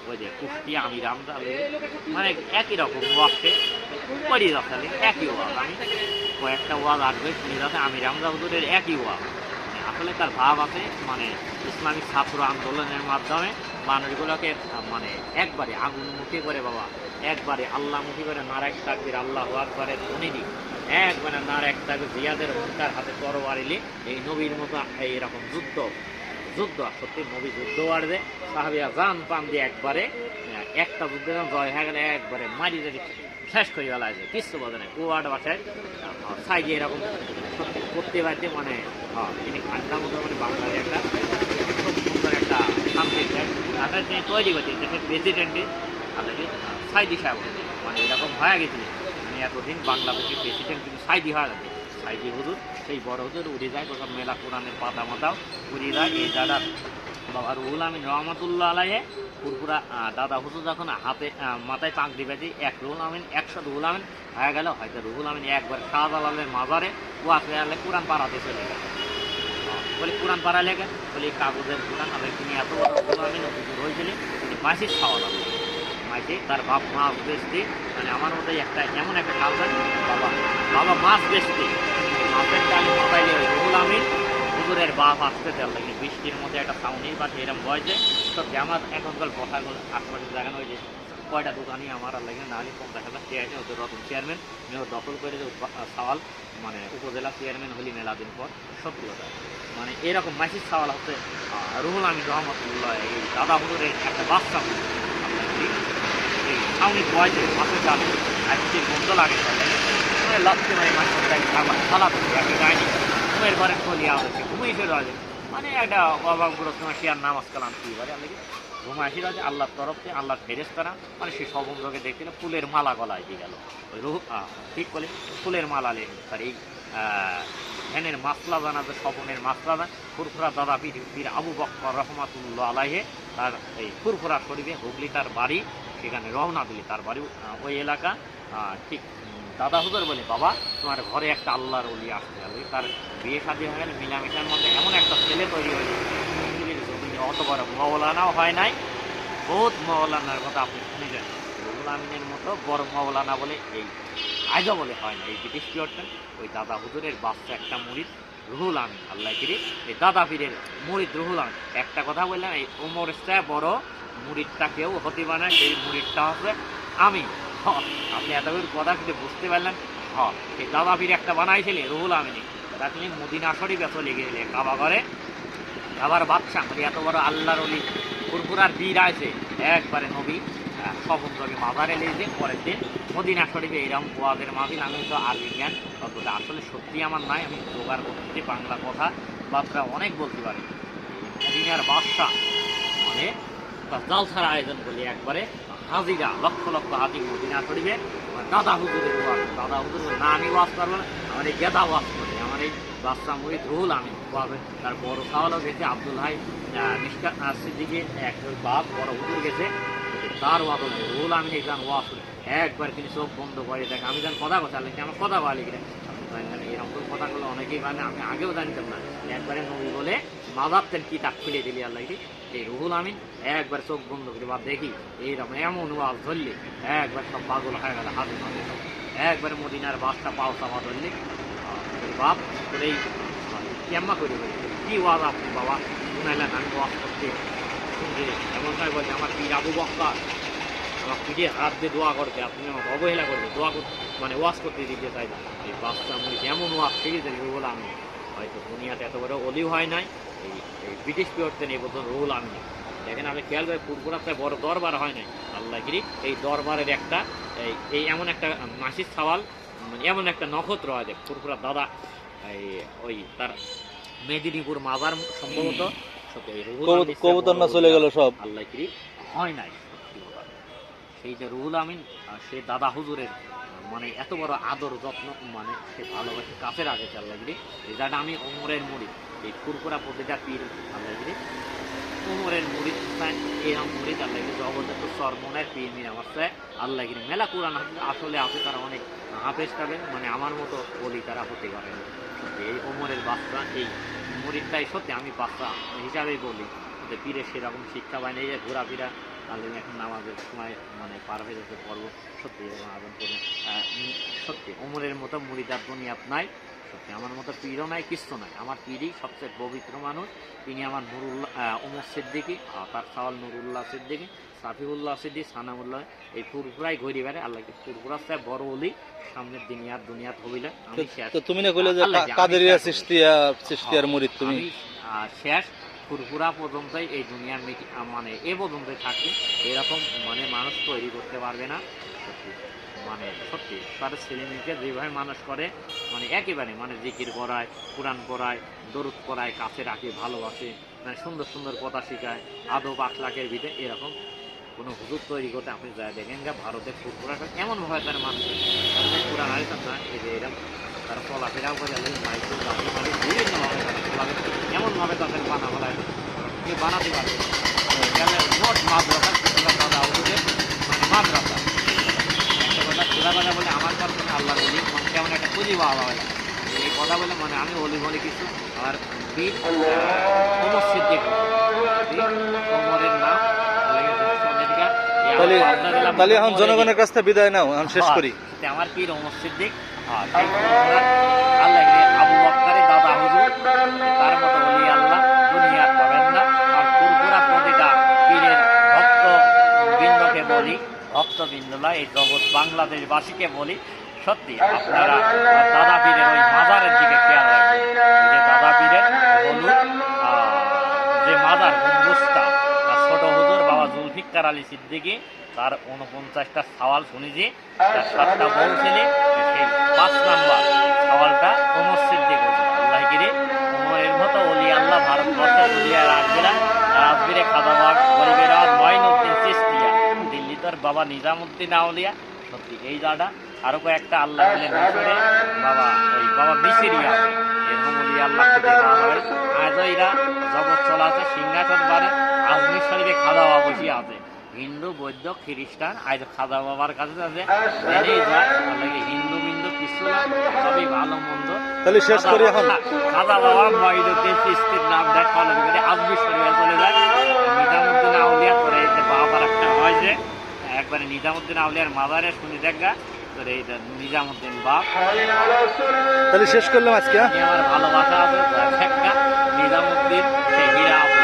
ওই যে কুষ্টিয়া আমির আমদা মানে একই রকম ওয়াজে পড়ি যাচ্ছে একই ওয়াজ, আমি কয়েকটা ওয়াজ আসবে শুনে যাচ্ছে আমির আমদা হুজুরের একই ওয়াজ। আসলে তার ভাব আছে মানে ইসলামিক ছাত্র আন্দোলনের মাধ্যমে মানুষগুলোকে মানে একবারে আগুনমুখী করে বাবা একবারে আল্লাহমুখী করে নারায়ক তাকবীর আল্লাহ আকবারের ধ্বনি দিই একবারে নারায়ক তাকবীর জিয়াদের হুঙ্কার হাতে তরবারিলে এই নবীর মতো এইরকম যুদ্ধ সত্যি নবী যুদ্ধ বাড়বে সাহাবিয়া জান পান দিয়ে একবারে একটা যুদ্ধে জয় হয়ে গেলে একবারে মারি যদি শেষ করে ফেলা আছে কিচ্ছু বোঝে না কুয়াট বাসায় সাইজে এরকম করতে পারতে মানে তিনি ঘাটটার মতো মানে বাংলার একটা খুব সুন্দর একটা শান্তির তাদের তিনি তৈরি করছে দেশের প্রেসিডেন্টের আপনাকে সাইদি সাহেব মানে এরকম হয়ে গেছিল মানে এতদিন বাংলাদেশের প্রেসিডেন্ট কিন্তু সাইদি হয়ে গেছে। সাইদি হুজুর সেই বড় হুজুর উড়ে যায় কোথাও মেলা কোরআনের পাতা মাতাও উড়ে যায়। এই দাদা বাবা রুহুল আমিন রহমতুল্লাহ আলাইহে পুরপুরা দাদা হুজুর যখন হাতে মাথায় পাগড়ি বেঁধে এক রুহুল আমিন 100 রুহুল আমিন হয়ে গেল হয়তো রুহুল আমিন একবার শাহজালালের মাজারে ওয়াজ হয়ে কোরআন পাড়াতে চলে গেল বলে কোরআন পাড়া লেগে বলে কাগজের কোরআন আবার তিনি এত বড় রুহুল আমিন হুজুর হয়েছিলেন তিনি মাসির খাওয়া লাগলো মাইকে তার বাপ মাছ বেচতে মানে আমার মতো একটা এমন একটা কালচার বাবা মাছ বেচতে মাছের চালি মোবাইলে রুহুল আমিন হুজুরের বাপ আসতে দেওয়া লাগে বৃষ্টির মধ্যে একটা সাউনির পাশে এরকম বয়সে সব আমার এখনকার কথাগুলো আশপাশে জায়গানো হয়েছে কয়টা দোকানই আমার আর লাগে নাহলে 50,000 চেয়ারম্যান ওদের রতন চেয়ারম্যান মেয়র দখল করে যে সওয়াল মানে উপজেলা চেয়ারম্যান হলি মেলা দিন পর সত্যি কথা মানে এরকম মাসির সওয়াল হচ্ছে রুহুল আমিন রহমতুল্লাহ এই দাদা হুজুরের একটা বাচ্চা এই সাউনির বয়সে মাছের চাল আজকে বন্ধ লাগে মানে লাগছে মানে মাছের খালা তো একটা গাড়ি ঘুমের ঘরে খলিয়া হচ্ছে ঘুমিয়ে ফেরা আছে মানে একটা অভাবগুলো তোমার শেয়ার নামাজ কালাম কি বলে আল্লাহ ঘুমাইছিল যে আল্লাহর তরফে আল্লাহর ফেরেশতারা মানে সেই সমুদ্রকে দেখছিল ফুলের মালা গলায় দিয়ে গেল ওই রুহ ঠিক বলে ফুলের মালা লেগে তার এই ধ্যানের মাসলা জানা যে স্বপনের মাসলা জান ফুরফুরা দাদা পীর আবু বকর রহমাতুল্লাহ আলাইহে তার এই ফুরফুরা শরীফে হুগলি তার বাড়ি সেখানে রওনা দিলি তার বাড়ি ওই এলাকা ঠিক দাদা হুজুর বলে বাবা তোমার ঘরে একটা আল্লাহর ওলি আসতে হবে তার বিয়ে শাদী হয়ে গেলে মিলামিশার মধ্যে এমন একটা ছেলে তৈরি হয়েছে অত বড় মৌলানাও হয় নাই বহুত মৌলানার কথা আপনি শুনেছেন রুহুল আমিনের মতো বড় মৌলানা বলে এই আজও বলে হয় না এই ব্রিটিশ পিরিয়ডটা ওই দাদা হুজুরের বাচ্চা একটা মুরিদ রুহুল আমিন আল্লাহ কিরে এই দাদা পীরের মুরিদ রুহুল আমিন একটা কথা বললাম এই ওমরের চেয়ে বড় মুরিদটা কেউ হতে পারে না সেই মুরিদটা হচ্ছে আমি আপনি এতগুলো কথা কিন্তু বুঝতে পারলেন সেই দাদা পীর একটা বানাইছিলেন রুহুল আমিনী রাখলে মদিনা শরীফে চলে গেলে কাবা ঘরে আবার বাদশাহ মানে এত বড় আল্লাহর ওলি ফুরফুরার বীর আছে একবারে নবী সমুদ্রকে মাজারে লেগে পরের দিন মদিনা শরীফে এরকম ওয়াজের মাহফিল আমি তো আরবি জ্ঞান ততটা আসলে সত্যি আমার নাই আমি জোগাড় করতে বাংলা কথা বাচ্চা অনেক বলতে পারি মদিনার বাদশাহ মানে জালসার আয়োজন করি একবারে হাজিরা লক্ষ লক্ষ হাজি মদিনা শরীফে দাদা হুজুরের ওয়াজ দাদা হুজুরের না আমি ওয়াজ করবো না আমার এই গেদা ওয়াজ করি আমার এই বাদশাহ মুরিদ রুহুল আমিন বাবা, তার বড় সাওয়ালও গেছে আব্দুল হাই মিশকাত সিদ্দিকী এক বাপ বড় হুজুর গেছে, তার ওয়াদ রুহুল আমিন একজন ওয়াজ একবার তিনি চোখ বন্ধ করে দেখে আমি যখন কথা কথা লিখি আমার কথা বলা লিখি এরকম কথাগুলো অনেকেই মানে আমি আগেও জানতাম না, একবারে নবী বলে মাজাবতেন কিতাব খুলে দিলি আল্লাহ এই রুহুল আমিন একবার চোখ বন্ধ করে বা দেখি এইরকম এমন ওয়াজ ধরলে একবার সব পাগল হয়ে গেল হাতে হাতে একবারে মদিনার বাসটা পাও চাপা ধরলে বাপ এই কেম্মা করে কি ওয়াজ আপনি বাবা শুনাইলেন আমি ওয়াজ করতে শুনছি এমন সময় বলছে আমার পীর আবু বক্কর আমার পিঠে হাত দিয়ে দোয়া করতে আপনি আমাকে অবহেলা করবে দোয়া করতে মানে ওয়াজ করতে দিতে চাই না এই বাচ্চা মুড়ি যেমন ওয়াজ শিখেছেন রুহুল আমিন হয়তো দুনিয়াতে এত বড় অলি হয় নাই এই ব্রিটিশ পিরিয়ডতেন এই বছর রুহুল আমিন দেখেন আমি খেয়াল করে পুরপুরাতে বড় দরবার হয় নাই আল্লাহগিরি এই দরবারের একটা এই এমন একটা মাসির সওয়াল এমন একটা নক্ষত্র আছে পুরপুরা দাদা এই ওই তার মেদিনীপুর মাজার সম্ভবত কবুতর না চলে গেল সব আল্লাহগিরি হয় নাই সেই যে রুহুল আমিন সে দাদা হুজুরের মানে এত বড় আদর যত্ন মানে সে ভালোবাসে কাছের আগে আল্লাহগিরি যেটা আমি ওমরের মুড়ি এই পুরপুরা প্রতিটা পীর আল্লাহগিরি ওমরের মুড়ি এরকম মুড়ি আল্লাহগিরি জগতের তো সরমনের পীর মির আমার চায় আল্লাহগিরি মেলা কোরআন আসলে আছে তারা অনেক হাফেজ পাবেন মানে আমার মতো বলি তারা হতে পারে না এই ওমরের বাচ্চা এই মুড়িটাই সত্যি আমি বাচ্চা হিসাবেই বলি যে পীরের সেরকম শিক্ষা পায় না এই যে ঘোরাফেরা আল্লাহ এখন নামাজের সময় মানে পার হয়ে যেতে পর্ব সত্যি এরকম আবেদন করি সত্যি ওমরের মতো মুড়িদার দুনিয়াত নাই সত্যি আমার মতো পীরও নাই কিচ্ছু নাই আমার পীরই সবচেয়ে পবিত্র মানুষ তিনি আমার নুরুল্লাহ ওমর সিদ্দিকী তার সাওয়াল নুরুল্লাহ সিদ্দিকী সাফিউল্লাহ সিদ্দিক সানামুল্লাহ এই পুরপুরাই ঘুরি বেড়ে আল্লাহকে পুরপুরা চাই বড় অলি সামনের দুনিয়াত হইলে আমি তুমি না কইলে যে কাদেরিয়া চিশতিয়ার মুরিদ তুমি শেষ পুরপুরা পর্যন্তই এই দুনিয়ার মানে এ পর্যন্তই থাকি এরকম মানে মানুষ তৈরি করতে পারবে না সত্যি মানে সত্যি তার ছেলে মেয়েকে যেভাবে মানুষ করে মানে একেবারে মানে জিকির করায় কোরআন পড়ায় দরুদ পড়ায় কাছে রাখে ভালোবাসে মানে সুন্দর সুন্দর কথা শেখায় আদব আখলাকের ভিতরে এরকম কোনো হুজুর তৈরি করতে আপনি যা দেখেন গা ভারতের পুরপুরাটা এমনভাবে তার মানুষের কোরআন আরে না এই যে এরকম তারা চলাফেরাও করে মাইক্রো গাড়ি মানে বিভিন্নভাবে তারা চলাবে এমনভাবে তাদের বানা বলায় কেউ বানাতে পারবে মোট মাদ্রাসা দাদা হুজুরের মানে মাদ্রাসা একটা কথা খোলা কথা বলে আমার কাছে আল্লাহ বলি মানে কেমন একটা পুঁজি পাওয়া হয় এই কথা বলে মানে আমি বলি বলি কিছু আর বীর ওমর সিদ্দিক ওমরের নাম তাহলে এখন জনগণের কাছ থেকে বিদায় নাও এখন শেষ করি আমার পীর ওমর সিদ্দিক আল্লাহ আবু বক্করের দাদা হুজুর তার মতো বলি আল্লাহ দুনিয়ার পাবেন না আর পুরপুরা প্রতিটা পীরের ভক্তবৃন্দকে বলি ভক্তবৃন্দরা এই জগৎ বাংলাদেশবাসীকে বলি সত্যি আপনারা দাদা পীরের ওই মাজারের দিকে খেয়াল রাখবেন যে দাদা পীরের হলুদ যে মাজার গম্বুজটা ছোট হুজুর বাবা জুলফিকার আলী সিদ্দিকী তার 49টা সওয়াল শুনেছি তার 7টা বউ ছেলে সেই 5 নম্বর সওয়ালটা ওমর সিদ্দিক আল্লাহগিরি ওমরের মতো ওলি আল্লাহ ভারতবর্ষের দুনিয়া রাখবে না রাজবীরে খাদাবাগ গরিবের রাজ মঈনুদ্দিন চিশতিয়া দিল্লি তোর বাবা নিজামুদ্দিন আউলিয়া সত্যি এই জায়গাটা আরো কয়েকটা আল্লাহ বলে মিশরে বাবা মিশরি আছে এরকম ওলি আল্লাহ আজও এরা জগৎ চলা আছে সিংহাসন বারে আজমির শরীফে খাওয়া দাওয়া বসিয়ে আছে হিন্দু বৌদ্ধ খ্রিস্টান আজ খাদা বাবার কাছে আছে হিন্দু বিন্দু কিছু সবই ভালো মন্দ তাহলে শেষ করি এখন খাদা বাবা মঈনুদ্দিন চিশতির নাম দেখা আজমির শরীফে চলে যায় নিজামুদ্দিন আউলিয়া করে বাবার একটা হয় যে একবারে নিজামুদ্দিন আউলিয়ার মাজারে শুনি দেখা তোর এই নিজামুদ্দিন বাপ তাহলে শেষ করলাম আজকে আমার ভালোবাসা আছে একটা নিজামুদ্দিন সে হীরা আবু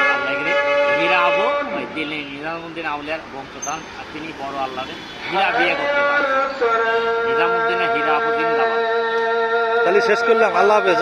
হীরা আবু ওই দিল্লি নিজামুদ্দিন আউলিয়ার বংশধর আর তিনি বড় আল্লাহরে হীরা বিয়ে করতে পারেন নিজামুদ্দিনের হীরা আবু জিন্দাবাদ তাহলে শেষ করলাম আল্লাহ হাফেজ।